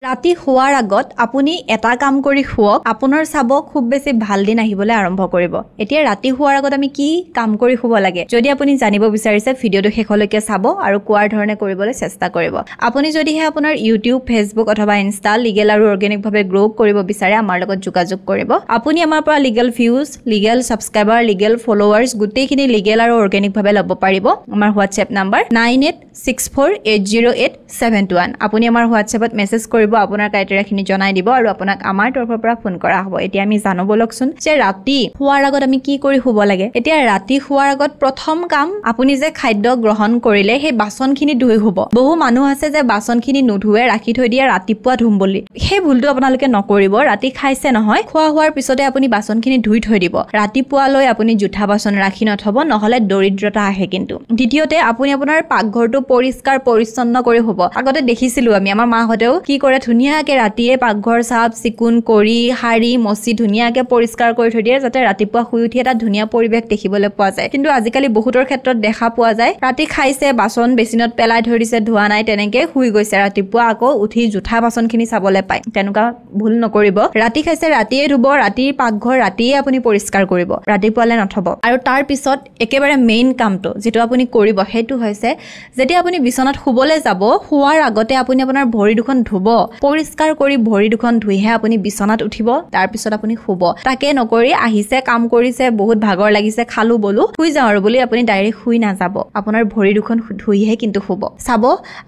ৰাতি শোৱাৰ আগত আপুনি এটা কাম কৰি শুৱক আপোনাৰ চাব খুব বেছি ভাল দিন আহিবলৈ আৰম্ভ কৰিব এতিয়া ৰাতি শোৱাৰ আগত আমি কি কাম কৰি শুব লাগে যদি আপুনি জানিব বিচাৰিছে ভিডিওটো শেষলৈকে চাব আৰু কোৱাৰ ধৰণে কৰিবলৈ চেষ্টা কৰিব আপুনি যদিহে আপোনাৰ ইউটিউব ফেচবুক অথবা ইনষ্টা লিগেল আৰু অৰ্গেনিক ভাৱে গ্ৰো কৰিব বিচাৰে আমাৰ লগত যোগাযোগ কৰিব আপুনি আমাৰ পৰা legal views legal subscriber legal followers গোটেইখিনি লিগেল আৰু অৰ্গেনিক ভাৱে ল'ব পাৰিব আমাৰ হোৱাটছএপ নম্বৰ 9864808721 আপুনি আমাৰ হোৱাটছএপত মেছেজ কৰিব আপোনাৰ ক্ৰাইটেৰিয়াখিনি জনাই দিব আৰু আপোনাক আমাৰ তৰফৰ পৰা ফোন কৰা হ'ব এতিয়া আমি জানো বলকচোন যে ৰাতি শুৱাৰ আগত আমি কি কৰি শুব লাগে এতিয়া ৰাতি শুৱাৰ আগত প্ৰথম কাম আপুনি যে খাদ্য গ্ৰহণ কৰিলে সেই বাচনখিনি ধুই শুব বহু মানুহ আছে যে বাচনখিনি নুধুৱে ৰাখি থৈ দিয়ে ৰাতিপুৱা ধুম বুলি সেই ভুলটো আপোনালোকে নকৰিব ৰাতি খাইছে নহয় খোৱা হোৱাৰ পিছতে আপুনি বাচনখিনি ধুই থৈ দিব ৰাতিপুৱালৈ আপুনি জুঠা বাচন ৰাখি নথব নহলে দৰিদ্ৰতা আহে কিন্তু দ্বিতীয়তে আপুনি আপোনাৰ পাকঘৰটো পৰিষ্কাৰ পৰিচ্ছন্ন কৰি শুব আগতে দেখিছিলো আমি আমাৰ মাহঁতেও কি কৰে ধুনীয়াকে ৰাতিয়ে পাকঘৰ সাফ চিকুণ কৰি হাৰি মচি ধুনীয়াকে পৰিষ্কাৰ কৰি থৈ দিয়ে যাতে ৰাতিপুৱা শুই উঠি এটা ধুনীয়া পৰিৱেশ দেখিবলৈ পোৱা যায় কিন্তু আজিকালি বহুতৰ ক্ষেত্ৰত দেখা পোৱা যায় ৰাতি খাইছে বাচন বেচিনত পেলাই থৈ দিছে ধোৱা নাই তেনেকে শুই গৈছে ৰাতিপুৱা আকৌ উঠি জুঠা বাচনখিনি চাবলৈ পায় তেনেকুৱা ভুল নকৰিব ৰাতি খাইছে ৰাতিয়ে ধুব ৰাতিৰ পাকঘৰ ৰাতিয়ে আপুনি পৰিষ্কাৰ কৰিব ৰাতিপুৱালে নথব আৰু তাৰ পিছত একেবাৰে মেইন কামটো যেটো আপুনি কৰিব হেতু হৈছে যেতিয়া আপুনি বিছনাত শুবলৈ যাব শুৱাৰ আগতে আপুনি আপোনাৰ ভৰি দুখন ধুব পৰিষ্কাৰ কৰি ভৰি দুখন ধুইহে আপুনি বিছনাত উঠিব তাৰ পিছত আপুনি শুব তাকে নকৰি আহিছে কাম কৰিছে বহুত ভাগৰ লাগিছে খালু বলু শুই যাওঁ আৰু বুলি আপুনি ডাইৰেক্ট শুই নাযাব আপোনাৰ ভৰি দুখন ধুইহে কিন্তু শুব চাব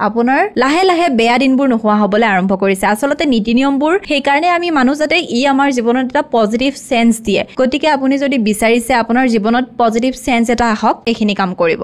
আপোনাৰ লাহে লাহে বেয়া দিনবোৰ নোহোৱা হ'বলৈ আৰম্ভ কৰিছে আচলতে নীতি নিয়মবোৰ সেই কাৰণে আমি মানুহ যাতে ই আমাৰ জীৱনত এটা পজিটিভ সেন্স দিয়ে গতিকে আপুনি যদি বিচাৰিছে আপোনাৰ জীৱনত পজিটিভ সেন্স এটা আহক এইখিনি কাম কৰিব